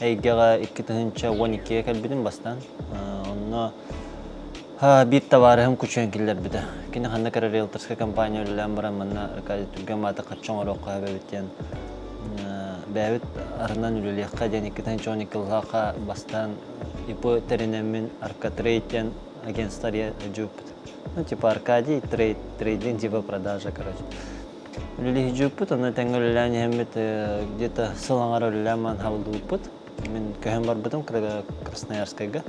әйгеға 2-12 кәлбедім бастан. Онно бит товарым күчен келдер биде. Кини ханна кара риэлторская компания үлелән барам, манна Аркадий Тургамата каччон орокка бәбиттен. Бәбит арынан үлеләккә ден 2-12 елга бастан ипо теренемин Аркатрейден агентствария жупт. Ну типа Аркадий трейдинг типа продажа, короче. Үлеле жупт, аны тәңгөллән хәммет где-то сылаңар үлелән ман хавылдупт. Мен көһем бар битем Красноярскайга.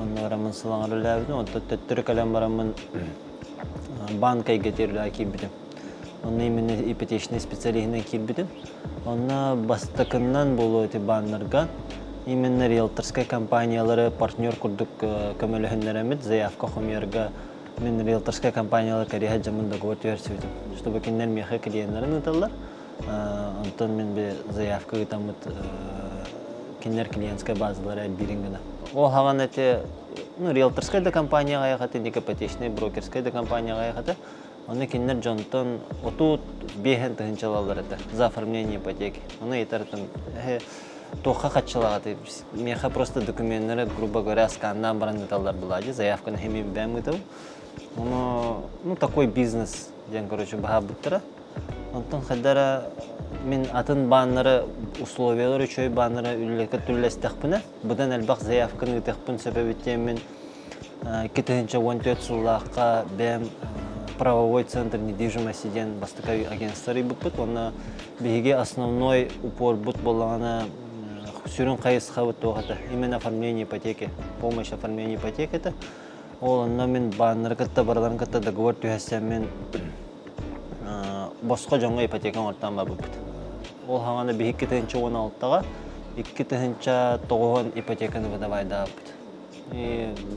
Онны рамын сылаңар үлеләбидем, онда төттүрү калам барамын банкайга терлә кибидем. Онны именно ипотечный специалистine кибидем. Онна бастакыннан болу эти баннарга именно риэлторская компаниялары партнер курдук көмөлөһүннәремит заявка хомерга мен риэлторская компаниялар кариха жамын договор төөрсүдүм. Чтобы киндер меха клиентларын ыталлар. Антон мен бе заявка ытамыт киндер клиентская базалары бирингена. Ол хаган эти риэлторская да компанияга яхаты, ипотечный брокерская да компанияга яхаты. Оны киндер жонтон отут бехен тыгынчалалар это за оформление ипотеки. Оны итартын тоха каччалагаты. Меха просто документтары, грубо говоря, сканнан баран ыталлар булади, заявканы хеми бем ытып. Ну такой бизнес, ден короче, баха буттара. Онтон хадара мен атын баннары условиялары чөй баннары үллекке түрлестекпіне. Бұдан әлбақ заявканы ытекпін себебеттен мен 2014 жыллаққа бәм правовой центр недвижимости ден бастықай агентствары бұппыт. Оны беге основной упор бұт болағына сүрін қайысқа бұт оғаты. Именно оформление ипотеки, помощь оформление ипотеки это. Ол онна мен баннары кітті бараларын кітті договор түйәсен мен босқа жоңға ипотекан ортан ба бұппыт. Ол хағаны бейік 2-16-ға 2-9 ипотеканы выдавайда бұппыт.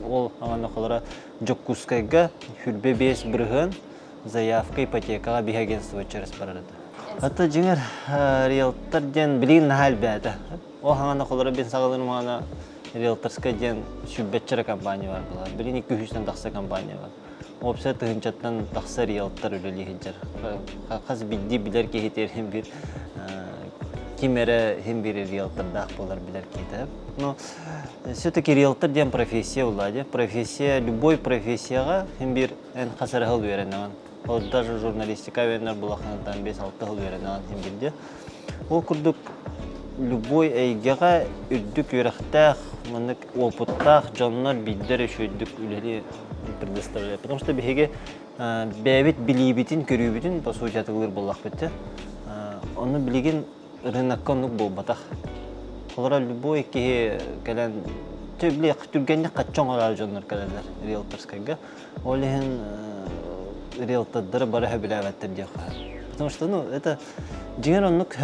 Ол хағаны қолыра жоккускайға хүрбе 5 бірғын заявка ипотекаға бейік агентство через барады. Аты жеңер риэлтор ден білейін нәхәл бәді. Ол хағаны қолыра бен сағылырым ғана риэлторская ден шүббетчері компания бар бұлар. Білейін 2-3-тен тақсы компания бар. Опса тыгынчаттан тақсы риэлтор үлелі хеджер. Қаз бидді білер кейтерін бір кемері хем бір риэлтордақ болар білер кейтіп. Но все-таки риэлтор ден профессия улади. Профессия, любой профессияға хем бір ән қасары ғыл беренаған. Ол даже журналистика вернер бұлақанатан 5-6 ғыл беренаған хем бірде. Ол күрдік любой әйгеға үрдік өріқтақ, мұнық опыттақ, жанлар биддер үшөйдік үлелі предоставляет. Потому что беге бәбит билибитин, көрүбитин по сути атылыр боллақ бітті. Оны білеген рынокка онық бол батақ. Олар любой кеге кәлән төбле түргенде қатчон олар жонлар кәләлер риэлторскайга. Олеген риэлтордары бары хөбіләвәттер де қағар. Потому что это жеңер онық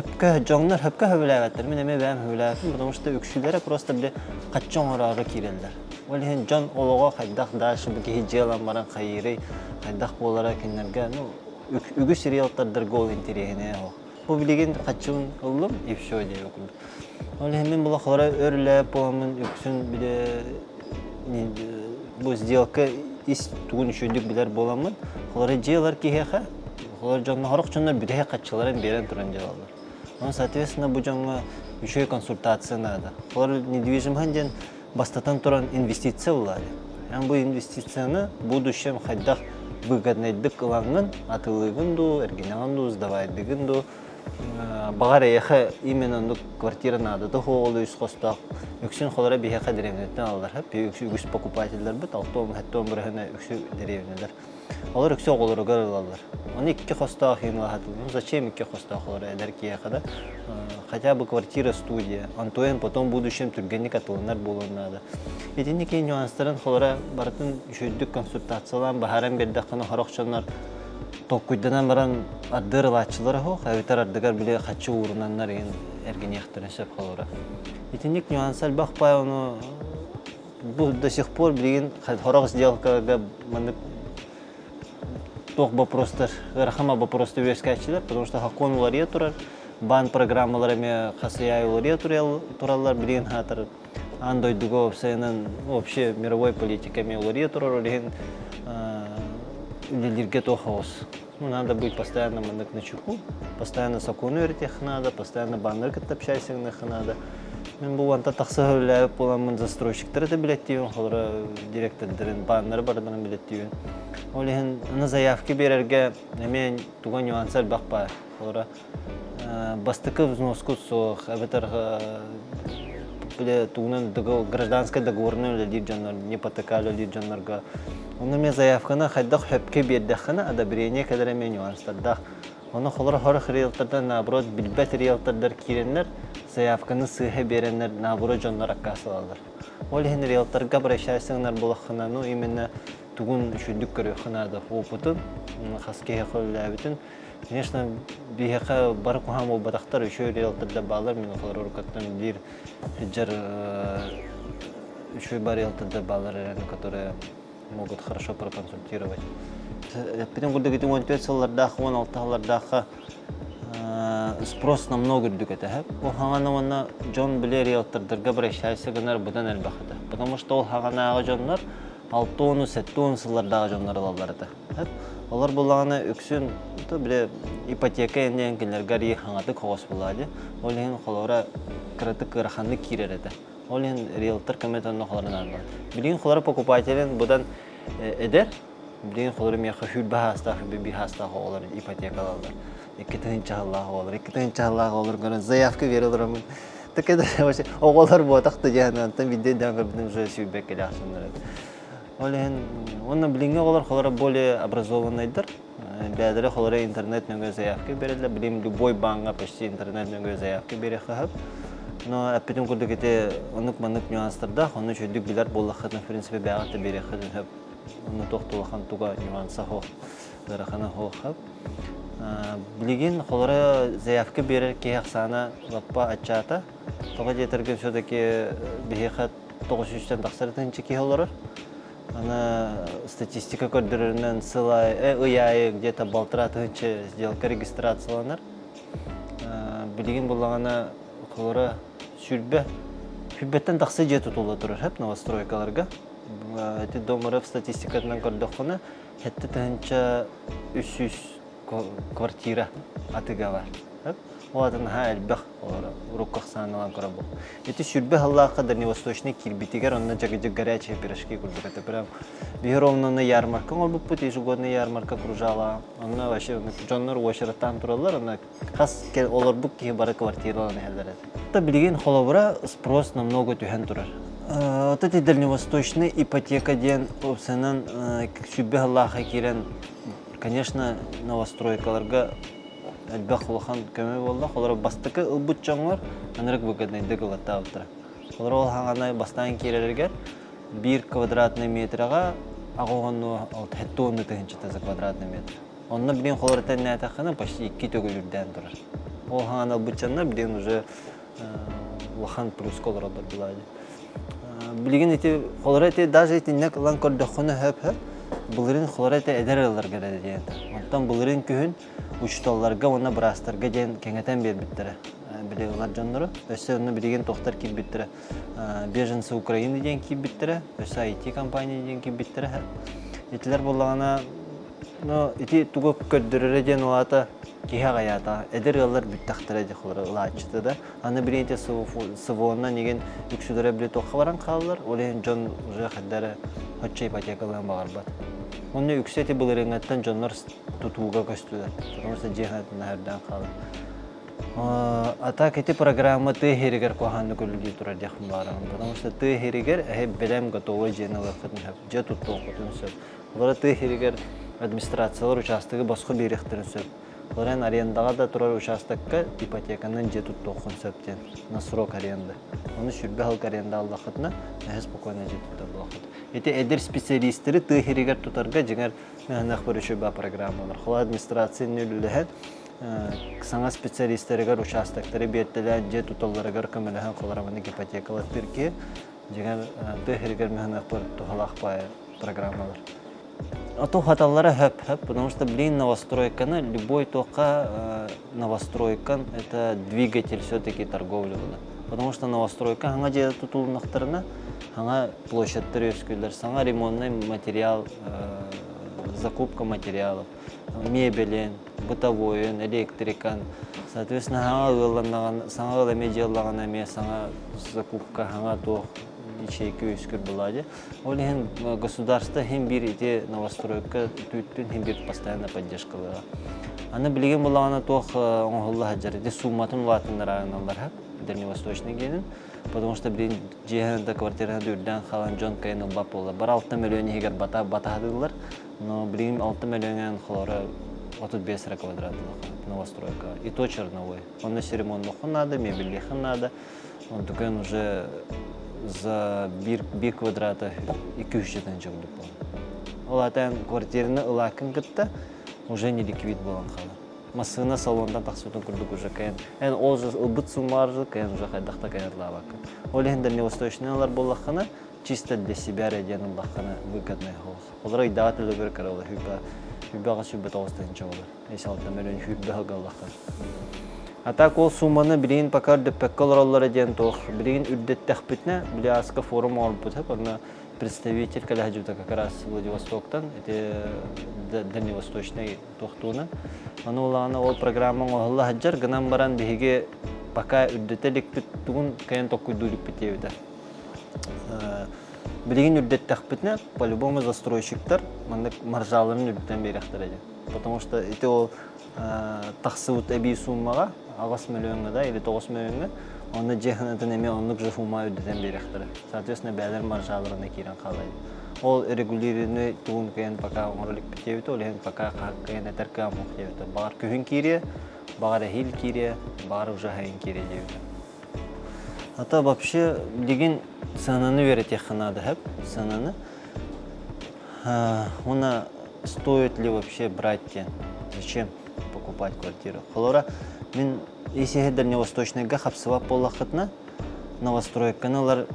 жоңлар хөпкі хөбіләвәттер. Мен әме бәм хөбіләвәттер. Потому что үксілері просто біле қатчон олары керелдер. Олеген жон олуға қайдақ дашы бүке хеджелан баран қайыры, қайдақ болара кенлерге, үгіс риэлтордар гол интерегіне оқ. Бұл білеген қатшуын ұлым, епші өйде өкілді. Олеген мен бұл қора өрләп боламын, үксін біле бұл сделка ис туғын үшөйдік білер боламын. Қолары желар кейхеға, қолары жоңна хорық жонлар бүдеге қатшыларын берен тұран желалар. Оны, соответственно, бұл жоңна үшөй консультация надо. Қолары недвижимхан ден бастатан туран инвестиция улады. Бұл инвестицияны будущем хайдақ выгоднайдық ылаңын, атылығынду, әргенағынду, сдавайдығынду. Бағар әйеқі именно квартира надады хоғылы үс қостақ. Үксін қолара бейеқі деревнеттен алдар. Үксі покупательдер бұд, 6-10 біріғіне үксі деревнелер. Олар үксі оғылыры ғарылалар. Оны 2 қостақ ең лағатылды. Зачем 2 қостақ олар әдер кейеқіда? Хотя бы квартира, студия. Антуэн потом в будущем түргенник атылынар болуын надо. Едінне кейін нюанстарын қолара барытын үшөйдік консультациялан бағарам бердіққаны қарақшанлар тоққүйденен баран аддыр латчылары хоқ, әвітер ардығар біле қатшы орынанлар әрген яқтырыншап қолара. Едіннек нюансал бақпай оны бұл до сих пор білеген қарақ сделкаға мұндық тоқ бапростар, ғарақама бапросты өрескәтшілер, потому что хақон олария тұрар. Бан программаларыме қасыяй олария тұралар білген хатыр. Андойдығы опсайынан вообще мировой политиками олария тұрар олеген үлелерге тоқауыз. Надо быть постоянно на чеку, постоянно закону верить надо, постоянно баннер общайся надо. Мен бұл анда тақсы хөлләп боламын застройщиктер де билеттейін, қолыра директордарын, банлары бардығын билеттейін. Ол ехін аны заявки берерге мен туған нюансар бақпа. Қолыра бастықы взноску соқ, әбетарға туғынан гражданская договорны өлелер жанлар, ипотекалы өлелер жанларға. Оны мен заявканы қайдақ хөпке бердіққаны одобрение кәдері мен нюанстардақ. Оны қолыр хорық риэлтордан, наоборот, билбет риэлтордар киренлер, заявканы сыйхы беренлер, наоборот, жонлар аққасылалар. Ол ехін риэлторға бірәшайсыңлар болаққына, именно туғын үшілдік көріққынады опытын, қаскеге қолылабетін. Конечно, бейхеқа бар қуам ол батақтар үші риэлторда балар, мен қолыр ұрқаттан дир жар үші бар риэлторда балар, которые могут хорошо проконсультировать. Потом годы 14-лардағы, 16-лардағы спрос намного дүкеті. Ол хағана жон біле риэлтордарға бір әшәйсі гынар бұдан әлбақыды. Потому что ол хағанағы жонлар 6-10-7 сыллардағы жонлар алаларды. Олар болағына үксін ипотека endен келерге рей хаңаты қоғыс болады. Ол ең қолауыра қыраты қырақанды керер еді. Ол ең риэлтор комментарының қоларын арбады. Білген қолары покупателін бұдан әдер, Блин, холор меня хочу бахастах, бибихастах, олар ипотекалалар. Иккетен чахаллах олар, иккетен чахаллах олар, гана заявка верилдерам. Так это вообще, олар ботахты жана, там видео дангар бидин уже сюбек келяшындар. Олен, онна блинге олар холора более образованныйдыр. Бәдере холора интернет нөңгө заявка берилер, билим любой банкка почти интернет нөңгө заявка берехап. Но аппетин курдукете онук-манук нюанстарда, оны чөйдүк билер боллахатын, в принципе, бәгатты берехатын. Оны тоқтылыған туға нюанса хоқ, дырақана хоқап. Білген қолары заявка берер кейақ саны лаппа атчата. Тоға жетірген сөдеке бейхат 900-тен тақсырытынчы кей олар. Ана статистика көрдірінен сылай, ұяйы где-то балтыратынчы сделка регистрацияланар. Білген болағана қолары сүрбе. Хүббеттен тақсы жеті толы тұрыр, әп новостройкаларға. Эти доморов статистикатынан көрдіққыны, әтті тәнчі 300 квартира атыға бар. Ол атын әлбәқ ұрыққақ санылан көра бұл. Эти сүрбе халлаққа дальневосточный кирбитигер, онына жағы-жағы горячие пирожки күрдік. Это прям бігеровнаны ярмарка, ол бұл бұд ежегодный ярмарка кружала. Онына вообще жонлар очераттан тұралар, онына қас олар бұл кейі бары квартираланы әлдер еді. Білген холовыра спрос намного түйен тұрар. Вот эти дальневосточные ипотека ден опсенен сүбе халлаха кирен, конечно, новостройкаларга әлбәқ олахан көмей болды. Олар бастықы ұлбұт жаңлар, анырық бүгіннейді ғылатта ұлттыра. Олар ол хаңанай бастан керелергер 1 квадратный метрға ағуғанну 10 тығыншыты квадратный метр. Онына білген қолырытын нәтақаны почти 2 төгілерден тұрар. Ол хаңанай ұлбұт жаңлар білген уже лахан плюс колыр олар болады. Білген еті қолыр әте даже еті нәк ұлан көрдіққыны хөп-хөп, бұлырын қолыр әте әдер алар кәреді дейінді. Онтан бұлырын күйін ұчталларға, оны бірастарға дейін кәңетен бер біттірі. Біле ұлар жанлары. Өсі оны білген тоқтар кеп біттірі. Беженсі Украины дейін кеп біттірі. Өсі IT компания дейін кеп біттірі. Етілер болағына, еті тұғы көрдірірі дейін олата кеға ғаята. Әдер алар біттақтыры dey қолыр ұлатшыды да. Аны білген те сывуынна неген үксілері біле тоққа баран қалылар. Олеген жон ұжы қаддары хотча ипотекалығын бағар бат. Оны үксеті бұл реңеттен жонлар тұтуға көстілер. Потому что жехнатын әрден қалыр. Ата кеті программа ты херігер қоғанды көлігі тұрар дияқын барам. Потому что ты херігер білем готовы женілер қытын хөп. Же тұттуын қытын сөп. Олары ты херігер администрациялар участығы басқы беректірін сөп. Оларын арендаға да тұрар участыққа ипотеканын же тұттуын сөптен. На срок аренда. Оны сүрбе халк аренда алда қытына спокойно же тұттар бұлақыт. Эти эдер специалисттері ты херігер тұтарға жеңер мәнақ бір үші ба программалар. Қола администрацияны өліліген саңа специалисттерігер участықтары беттілен же тұталарығыр көміліген қолараманы ипотекалар түрке жеңер ты херігер мәнақ бір тұғалақ бай программалар. Ото хаталары хөп-хөп, потому что, блин, новостройканы, любой тоқа новостройкан – это двигатель все-таки торговли. Потому что новостройка, аңа жеді тұтылынықтарына, аңа площадьтары өскілер, саңа ремонтный материал, закупка материалов, мебелен, бытовойын, электрикан, соответственно, саңа медиаллагана ме, саңа закупка, саңа тох ячейки өскір болады. Ол ен государство хем бир ите новостройка түттін хем бир постоянно поддержкалыға. Аны білген болағана тох оңғылы хаджар, ете сумматын латындар ағыналар, Дальневосточный генин, потому что блин жиһанда квартираны дүрден халан жон кайын улбап болла. Бар 6 миллион егер батадылар, но блин 6 миллионен хлора 35 квадрат новостройка. И то черновой. Он на ремонт надо, мебель надо. Он только уже за бир квадрата 200 тенчек допол. Олатан квартираны ылакын кытта уже не ликвид болан хала. Масына салондан тақсутын күрдік уже кайын. Ән ол жыз ұлбыт сумаржы, кайын уже қайдақта кайырла бақын. Ол ен дальневосточныйлар болаққаны, чисто для себя ряден ұлаққаны выгодный холс. Олар айдаға тілі бір қарауылы, хүббаға сүббі тоғыстайынша олар. Есі 6 миллион хүббі ғалаққаны. А так ол сумманы бірейін пакар дөппәккал олар әден тоқ, бірейін үрдеттәқ бітіне, біле асқа форум олып бұтып, оны представитель Калахаджута как раз Владивостоктан, это дальневосточный тохтуна. Она ол программа оғылы хаджар, гынан баран бігеге пока үрдеттелік біттігін кайын тоққы дұрып бітеуді. Білеген үрдеттәқ бітіне, по-любому застройщиктар маржаларын үрдеттен беректер әді. Потому что это ол тақсы өт әбей суммаға, 6 миллионға или 9 миллионға, оны жеханатын еме онлық жыфума үрдеттен беректері. Соответственно, бәлер маржаларына кейрен қалайды. Ол регулированный туын кайын пока оңырлық бітеуді, ол ең пока кайын әтәркі амуқ деуді. Бағар күйін кейре, бағар әхил кейре, бағар ұжа хайын кейре деуді. Ата вообще деген сананы верет еханады хэп, сананы. Она стоит ли вообще брать те? Зачем покупать квартиру? Холора, мен если дальневосточныйга хапсыва полахытна, новостройканалар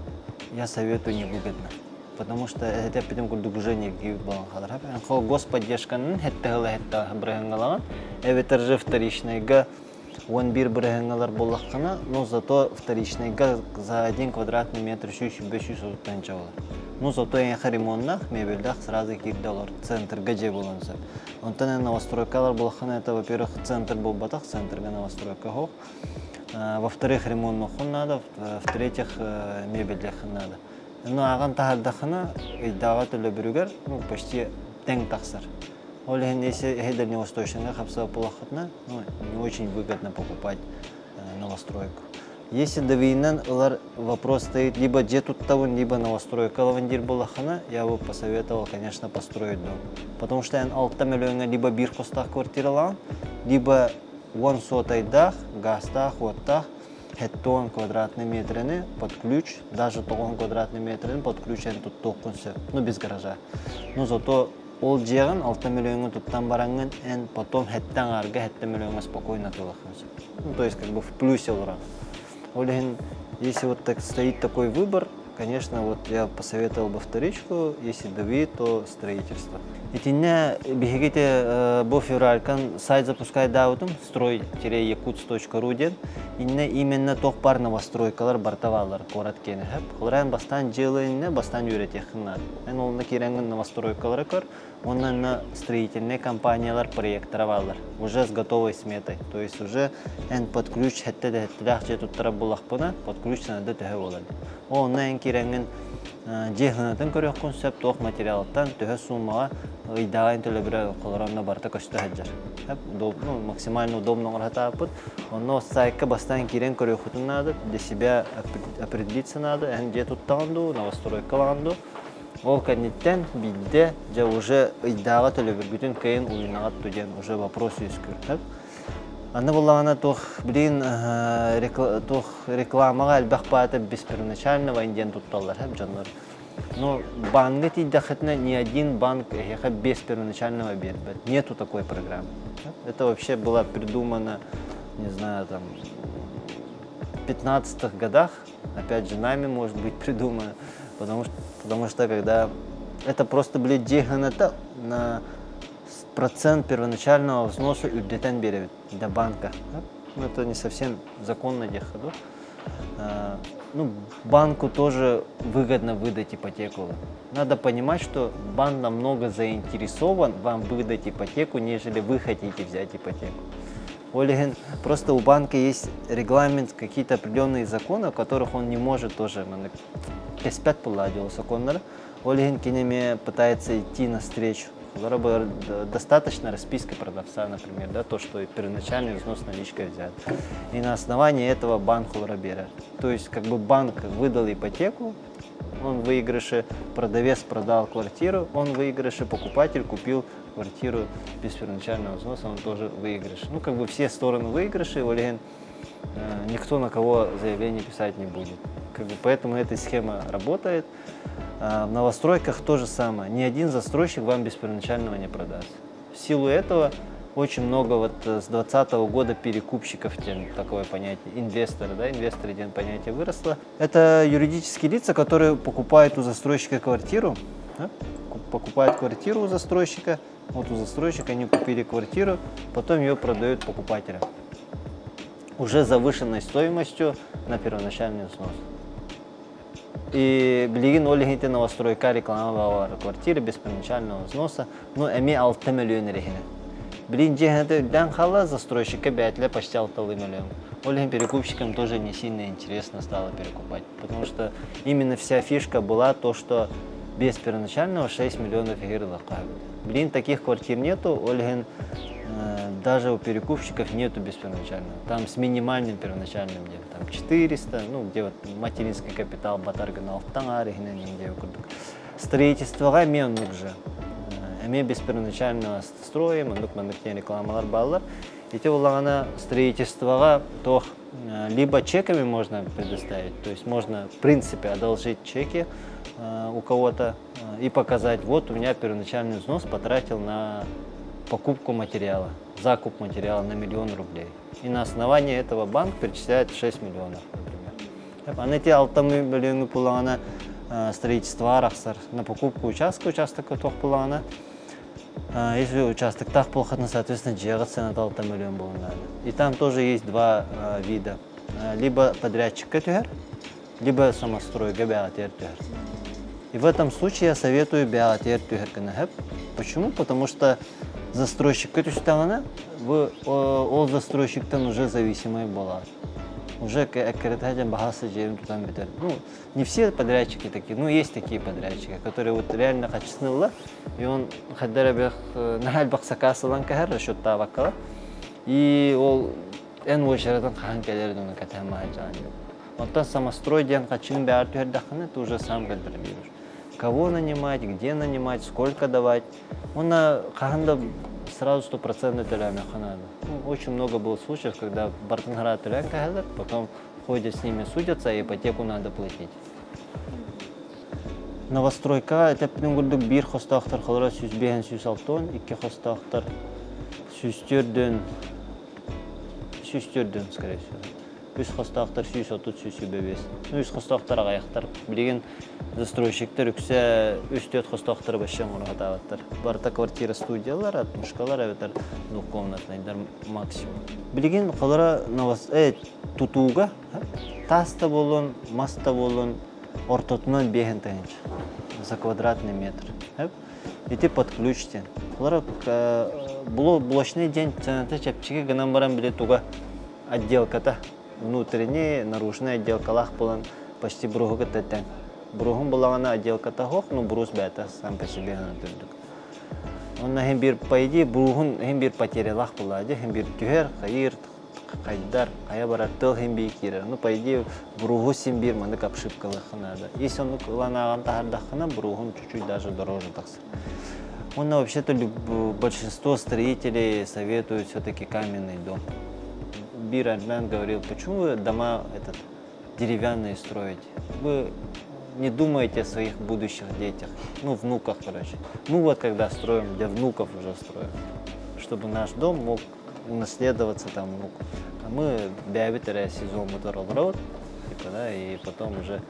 я советую невыгодно. Потому что это потом курдугужение гиб баланхадар. Хо господдержканын хеттегалы брехангалаган, эветер вторичныйга он бир брехангалар болахкана, но зато вторичныйга за 1 квадратный метр 500 тенчалар. Ну зато я харимоннах мебельдах сразу кирдалар центр гадже болонса. Онтан новостройкалар болахкана это во-первых центр был батах, центр новостройка хох. Во-вторых ремонт надо, в-третьих мебельдах надо. Но аган тахардахана идага төлө бүрүгөр, почти тең таксар. Ол если дальневосточный хапсыва полахатна, не очень выгодно покупать новостройку. Если до войны вопрос стоит либо где тут того, либо новостройка лавандир балахана, я бы посоветовал, конечно, построить дом. Потому что 6 миллиона либо бир костах квартира, либо вон сотайдах, гастах, оттах, хеттон квадратный метрины под ключ, даже тогон квадратный метрины под ключ, тут токунсы, без гаража. Но зато ол жеган 6 миллиона туттан баранган, потом хеттан арга 7 миллиона спокойно тулахансы. То есть как бы в плюсе лора. Если вот так стоит такой выбор, конечно, вот я посоветовал бы вторичку, если дави, то строительство. И не бегите по февралькан сайт запускает даутом строй-якутс.ру ден. Именно тох пар новостройкалар бартавалар короткені хэп. Хлоран бастан жылыйны бастан юретехнат. Эн олна киренген новостройкалар кор, онна на строительные компаниялар проектировалар уже с готовой сметой. То есть уже эн под ключ хетте де тут тарабулахпына под ключ надо төһө болады. Онна эн киренген жехнатын көрөк концепт ох материалдан төһө суммага идаган төлөбүрө колоронна барта көстө хаджар. Максимально удобно гратапыт. Онно сайка бастан кирен көрөкутун надо, для себя определиться надо, где тут танду, новостройка ланду. Ол канеттен бидде же уже идага төлөбүргүтүн кайын уйнагат туден уже вопрос үскүр. Аны буллагана тох блин рекламага албах пата без первоначального инден тутталар хэп жандар. Но банк идахатна ни один банк без первоначального бербет. Нету такой программы. Это вообще была придумана, не знаю, там в 15-х годах, опять же нами может быть придумано, потому что когда это просто были деньги на процент первоначального взноса үддетен берет до банка. Это не совсем законно деходу. ну, банку тоже выгодно выдать ипотеку. Надо понимать, что банк намного заинтересован вам выдать ипотеку, нежели вы хотите взять ипотеку. Олеген, просто у банка есть регламент, какие-то определенные законы, о которых он не может тоже. Кеспят поладил законы. Олеген кинеме пытается идти навстречу. Достаточно расписки продавца, например, да, то, что первоначальный взнос наличкой взят. И на основании этого банк берет. То есть, как бы банк выдал ипотеку, он в выигрыше, продавец продал квартиру, он в выигрыше, покупатель купил квартиру без первоначального взноса, он тоже выигрыш. Ну, как бы все стороны выигрыши, никто на кого заявление писать не будет. Как бы поэтому эта схема работает. В новостройках то же самое. Ни один застройщик вам без первоначального не продаст. В силу этого очень много вот с 2020 года перекупщиков, такое понятие, инвесторы, да, инвесторы, понятие выросло. Это юридические лица, которые покупают у застройщика квартиру, да? Покупают квартиру у застройщика, вот у застройщика они купили квартиру, потом ее продают покупателям. Уже завышенной стоимостью на первоначальный взнос. И билигин олигите новостройка рекламовала квартиры без первоначального взноса, но эми 6 миллион рехина. Билин джехеде дан хала застройщика бятле почти 6 миллион. Олигин перекупщикам тоже не сильно интересно стало перекупать, потому что именно вся фишка была то, что без первоначального 6 миллионов егерла. Блин, таких квартир нету, Олигин даже у перекупщиков нету без первоначального. Там с минимальным первоначальным, где там 400, ну где вот материнский капитал батарга на алтангар, где строительство мен же. Мы без первоначального строим, мы рекламалар баллар. И те улана строительство то либо чеками можно предоставить, то есть можно в принципе одолжить чеки у кого-то и показать, вот у меня первоначальный взнос потратил на покупку материала, закуп материала на 1 000 000 рублей. И на основании этого банк перечисляет 6 миллионов, например. А на те 6 миллионы пулана строительства арахсар на покупку участок тох пулана. Если участок так плохо, соответственно, цена 6 миллион было надо. И там тоже есть два вида. Либо подрядчик катюгер, либо самострой габиатер тюгер. И в этом случае я советую биатер тюгер канахеп. Почему? Потому что застройщик катюстана, ол застройщиктан уже зависимый была. Уже ну, не все подрядчики такие, но есть такие подрядчики, которые вот реально качественные, и он хаддарабех нахальбах сакасалан кахар расчет тавакала, и ол эн очереден хан келерден катама жан. Вот та самострой ден качын бяртер дахны, ты уже сам контролируешь. Кого нанимать, где нанимать, сколько давать. Он на ханда сразу 100% телями ханада. Ну, очень много было случаев, когда бартангара телянка хазар, потом ходят с ними судятся, и ипотеку надо платить. Новостройка, это пенгурдук бир хостахтар, халара сюзбеген сюзалтон, икки хостахтар, сюзтерден, скорее всего. Үз хостахтар сюз отут сюз бебес. Ну, үз хостахтар ағаяқтар. Білеген застройщиктер үксе үстет хостахтар башен оны хатаваттар. Барта квартира студиялар, атмышкалар, әветер двухкомнатныйдар максимум. Білеген қалара тутуға, таста болын, маста болын, ортотынан беген тәнч за квадратный метр. И ты подключите. Қалара булочный день цената чапчиге гынан баран біле туға отделка-то. Внутренняя, наружная отделка лах была почти бруга тетен. Бругом была она отделка того, но брус бета сам по себе на тюрдук. Он на химбир по идее бругун химбир потеря лах была, где химбир тюгер, хаир, хайдар, а я барар тел химбир кира. Ну по идее бругу симбир маны капшипка лахнада. Если он ланаган тахардахна, бругун чуть-чуть даже дороже такса. Он вообще-то большинство строителей советуют все-таки каменный дом. Бир Альмян говорил, почему вы дома деревянные строите? Вы не думаете о своих будущих детях, ну, внуках, короче. Мы вот когда строим, для внуков уже строим, чтобы наш дом мог унаследоваться там внуку. А мы биабитеря сезон моторолрод, и потом уже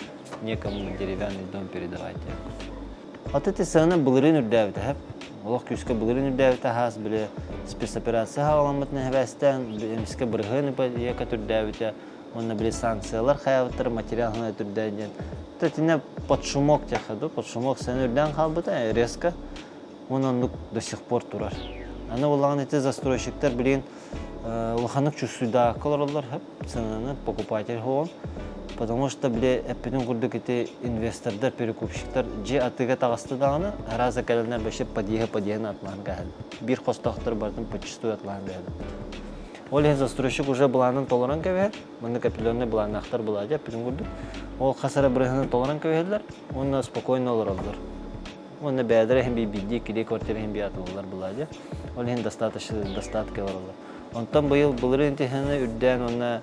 некому деревянный дом передавать. Вот эти сцены были нудявты, Олох күске булырын үрдәвіті хас біле спецоперация халамытны хәбәстен, біске бірғыны яка түрдәвіті, онна биле санкциялар хаябыттыр, материалны түрдәден. Тетине подшумок тяхаду, подшумок сенүрдән халбыта резко, он до сих пор турар. Аны улаган эти застройщиктер билен лоханык чувствуйда колорлар хеп ценаны покупатель хон, потому что биле эпиден курдук эти инвестордар, перекупщиктер же атыга тагысты даганы раза календар бешеп подъега атлан гал. Бир хостахтар бардым почту атлан гал. Оле застройщик уже буланын толоран кебет, мында капиталны буланактар булады, эпиден курдук. Ол хасара брехнен толоран кебетлер, онна спокойно олоралар. Онна бәдәре һәм бидди кире квартира һәм биатлар булады. Оле достатка олоралар. Онтан быйыл булырын теханы үрдән онна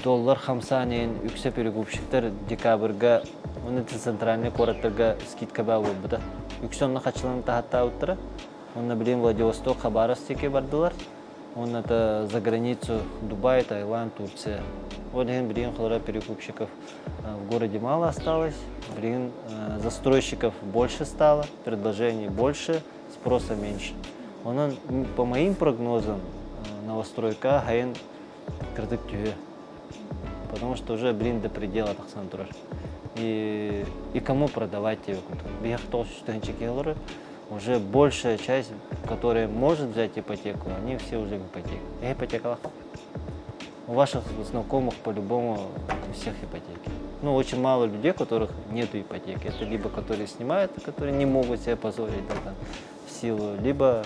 доллар 50 үксе перекупщиктер декабрьга оны центральный кураттарга скидка булды. Үксөннө качылын тахатта утыра. Онна билен Владивосток, Хабаровске бардылар. Онна за границу Дубай, Таиланд, Турция. Олен билен холора перекупщиков в городе мало осталось. Билен застройщиков больше стало, предложений больше, спроса меньше. По моим прогнозам, новостройка хайен кредит тюе, потому что уже, блин, до предела таксан турар. И кому продавать его? Биях толщу уже большая часть, которая может взять ипотеку, они все уже в ипотеке. Ипотека. У ваших знакомых по-любому у всех ипотеки. Ну, очень мало людей, у которых нет ипотеки. Это либо которые снимают, которые не могут себе позволить в силу, либо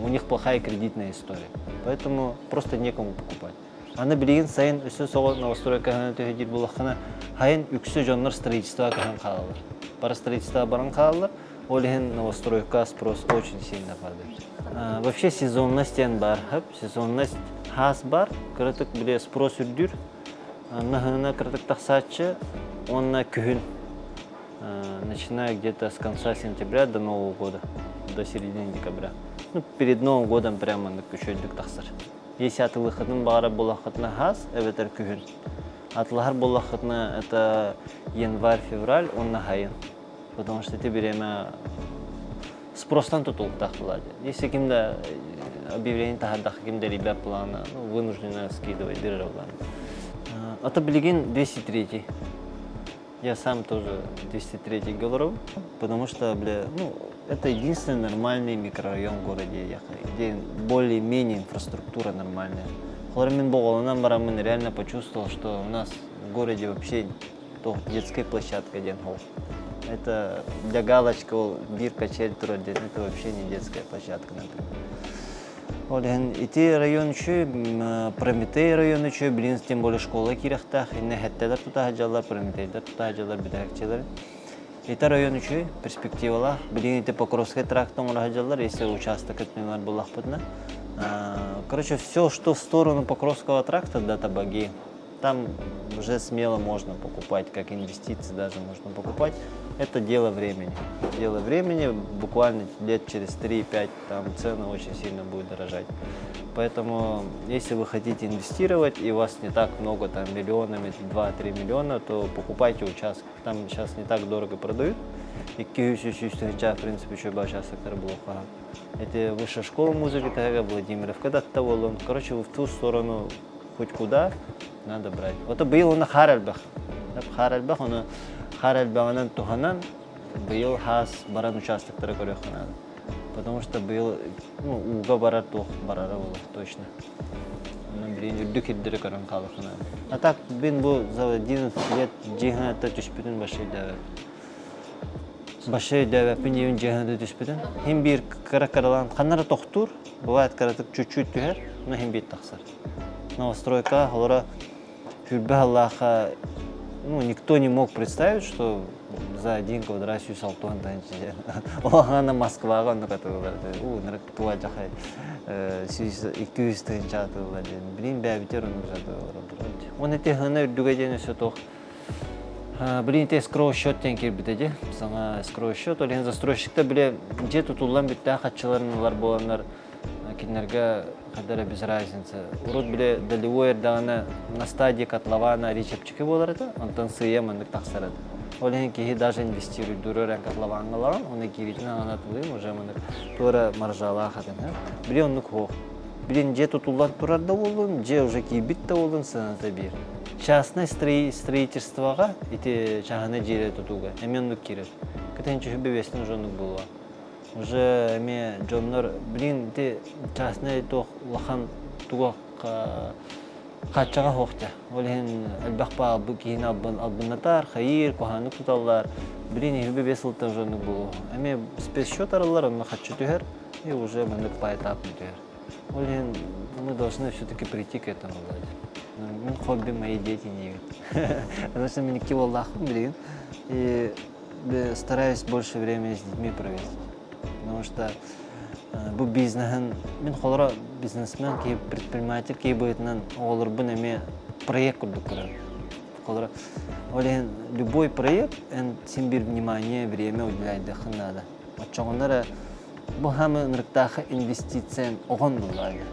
у них плохая кредитная история. Поэтому просто некому покупать. А на билигин сайын үсі соғыл новостройка төгедер болаққана хайын үксі жонлар строительства кахан қалалар. Пара строительства баран қалалар, олеген новостройка спрос очень сильно падает. Вообще сезонность бар, сезонность хас бар, кратык биле спрос үрдүр, нахына кратык тақсатчы, он на күхін, начиная где-то с конца сентября до Нового года, до середины декабря. Ну, перед Новым годом прямо на күшөйдік тақсыр. Если атылыхытын бары болақытына хас, эветер күхін. Атылахар болақытына это январь-февраль, он на хайын. Потому что это время спростан тутулық тақпылады. Если кимда объявление тахардақ, кимда ребят плана, вынуждены скидывать дырыравланы. Это билигин 203. Я сам тоже 203 говорю, потому что, это единственный нормальный микрорайон в городе, где более-менее инфраструктура нормальная. Хлорамин Боголанам Барамин реально почувствовал, что у нас в городе вообще детская площадка Денхол. Это для галочки, бир, качель, труден, это вообще не детская площадка, например. И те районы, Прометей районы, блин, тем более школа кирахтах, и не хеттелер туда хаджалар, Прометейдер туда хаджалар, бедахчелер. Это районы, перспективала, блин, это Покровский трактом хаджалар, если участок от меня был лахпатна. Короче, все, что в сторону Покровского тракта, до Табаги, там уже смело можно покупать, как инвестиции даже можно покупать. Это дело времени. Дело времени, буквально лет через 3-5 там цены очень сильно будут дорожать. Поэтому, если вы хотите инвестировать и у вас не так много, там миллионами, 2-3 миллиона, то покупайте участок. Там сейчас не так дорого продают. И в принципе, еще бы участок был. Это высшая школа музыки, Владимировка, короче, в ту сторону хоть куда надо брать. Вот был он на Харальбах. Харальбах, он Харальбаханан Туханан был хас баран участок Таракореханан. Потому что был, уга барар тух барара было, точно. А так, бин был за 11 лет джихан это тюшпитин башей давят. Башей давят, пиневин джихан это тюшпитин. Химбир каракаралан, ханара тохтур, бывает каратык чуть-чуть тюхер, но химбир тахсар. Новостройка, холора, фюрбе Аллаха, никто не мог представить, что за один квадрат сюсалтуан танчи. Она Москва, он который наркотуа жахай, сюс 200 танчаты владен. Блин, бябитер он уже он эти ханы дугаден все то. Блин, те скроу-счет тенкер битеде, сама скроу-счет, олен застройщикта биле же тутуллан битте хатчыларнылар боланлар кинерге кадары без разницы. Урод биле долевой дагана на стадии котлована речепчики боларыды, онтан сыемандык таксарады. Олен кихи даже инвестирует дурорен котловангаларан, оны киритин анатылым уже мындык тура маржала хатын. Биле оннук хох. Блин, же тутулар турар да болун, же уже кийбит да болун сыната бир. Частное строительствоға ити чаханы жере тутуга, эменнук кирер. Кытен чүхүбе бестен жонук болуа. Уже эме жоннор, блин, ити частное тох лахан туга качага хохта. Олен албақпа кейин албынатар, хайыр, коханук туталлар. Блин, чүхүбе бесылтан жонук болуа. Эме спецсчет аралар, онна хачу түхер, и уже мындык по этапу түхер. Олен, мы должны все-таки прийти к этому, Владимир. Хобби мои дети не потому что мне киваллахом, блин, и стараюсь больше времени с детьми провести. Потому что bu бизнесмен, мен холора бизнесмен, кей предприниматель, кей бойтынан олар бу неме проект курдук көрөр. Холора, олен любой проект, сен бир внимание, время уделять дыхын надо. Отчоғынлары, бұл хамы нырықтағы инвестициян оған бұллайды.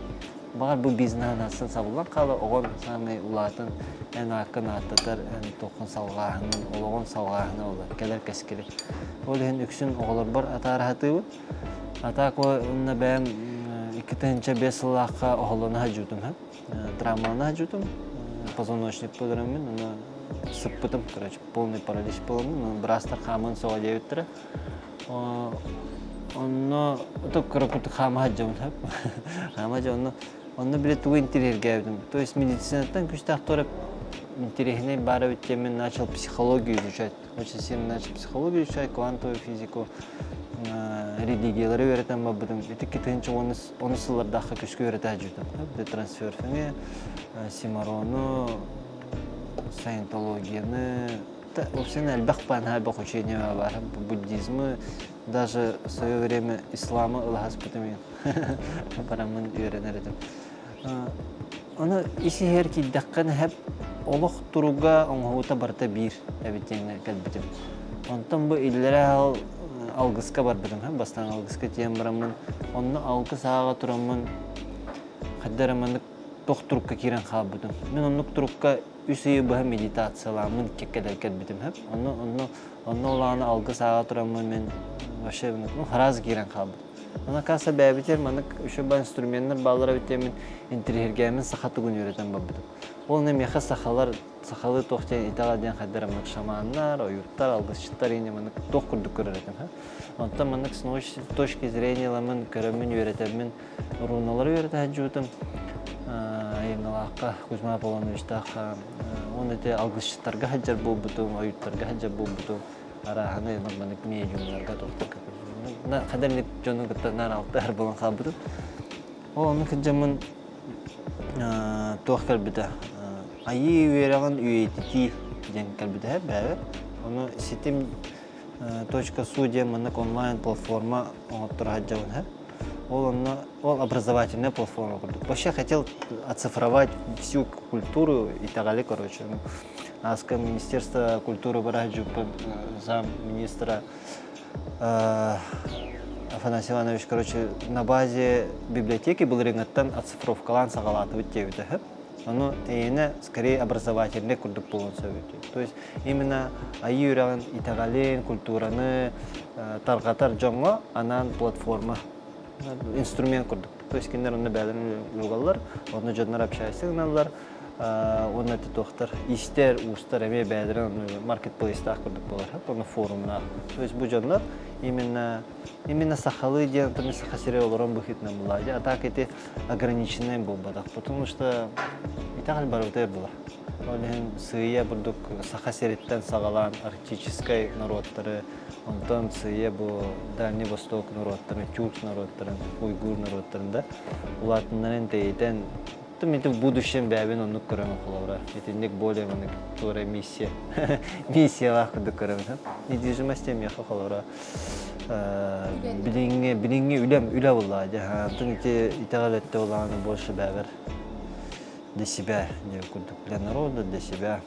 Бағар бұл бизнесмен асын сабылан қалы, оған самай улатын, ақын аттатар, тоқын салғағының, олығын салғағының олар, кәлер кәскелер. Ол ең үксін оғылар бар атары хатығы. Атақ онына бәйім 2-5 лаққа оғылына хажудым, травмалына хажудым, позвоночник пөдіріммен, оны сыппытым, полный паралич болымын, бірастар қамын соға деуіттірі. Онно оток крапут хамаджон хап. Хамаджон онно билет у интерьер. То есть медицинатан күчтах торып интерьерне бара битемен начал психологию изучать. Очень сильно начал психологию изучать, квантовую физику, религиялары öğreten бабыдым. Это кетенче оны сыллардагы күчкө öğrете ажудым. Трансферфине, симарону, саентологияны, вообще әлбәқпан хабақ учение бар, буддизмы, даже в свое время ислама Аллахас путымен барамын үйренер едім. Оны исі хер кейдаққан хәп олық тұруға оңғауыта барта бір әбеттеңіне кәлбітім. Онтан бұл иллері алғысқа бар бідім, бастан алғысқа тиен барамын. Онны алғыс аға тұрамын, қаддараманық тоқ тұрыққа керен қал бідім. Мен онлық тұрыққа үсейі бұға медитацияламын кеккедер кәлбітім. Онны олағаны алғыс аға тұрамын мен вообще хараз керен қал бідім. Ona kasa bәбітер, манық үші ба инструменттер балыра бітемін интерьергәмін сақаты күн үйретен бабыдым. Ол немеқі сақалы тоқтен итаға ден қадыр манық шаманнар, ойырттар, алғысшыттар ене манық тоқ күрді көріретім. Онтан манық с точки зрения ламын көрімін үйретемін руналар үйретен жүйтім. Айналаққа Кузьма Аполлоновичтаққа оны те алғысшыттарға хаджар бол бұтым, ойырттарға хаджар бол бұтым. Араханы манық медиумларға тоқтар қадамет жоның күттанар алтар болан қабыдым. Оның күнжамын тоқ кәлбіді. Айы үйеріған үйетіті ден кәлбіді бәвір. Оны сетім .су ден манық онлайн платформа оңаттыр хаджауын. Ол образовательная платформа. Вообще хотел оцифровать всю культуру Итагали, короче. Аска Министерство культуры Бараджу, замминистра Афанасий Иванович, короче, на базе библиотеки был регаттан оцифровкалан сагалаты өттеуді. Оно скорее образовательный курдук болон сөйті. То есть именно айы үреген Итагалин культураны тарғатар жоңға анан платформа, инструмент курдук. То есть кендер оны бәлін үлгалар, оны жоднар общайсыңналар, оны әті тоқтар, истер, устар, әме бәдірін маркетплейстақ курдук болар, оны форумна. То есть бұл жоднар именно сахалы ден, там сахасире оларон бұхитна бұлады, а так эти ограниченные был бадақ, потому что итағал барутер была. Олен сыя бұрдық сахасиреттен сағалан арктической народтары, онтан сыя бұл Дальний Восток народтары, тюрк народтары, уйгур народтарында. Улатынларын тейден, это в будущем бәбін оны көрімі қолауыра. Это нек более тура миссия. Миссия лақыды көрімі. Недвижимости меха қолауыра. Біліңе үлі болады. Итағалетті олағаны больше бәбір. Для себя, для народа, для себя.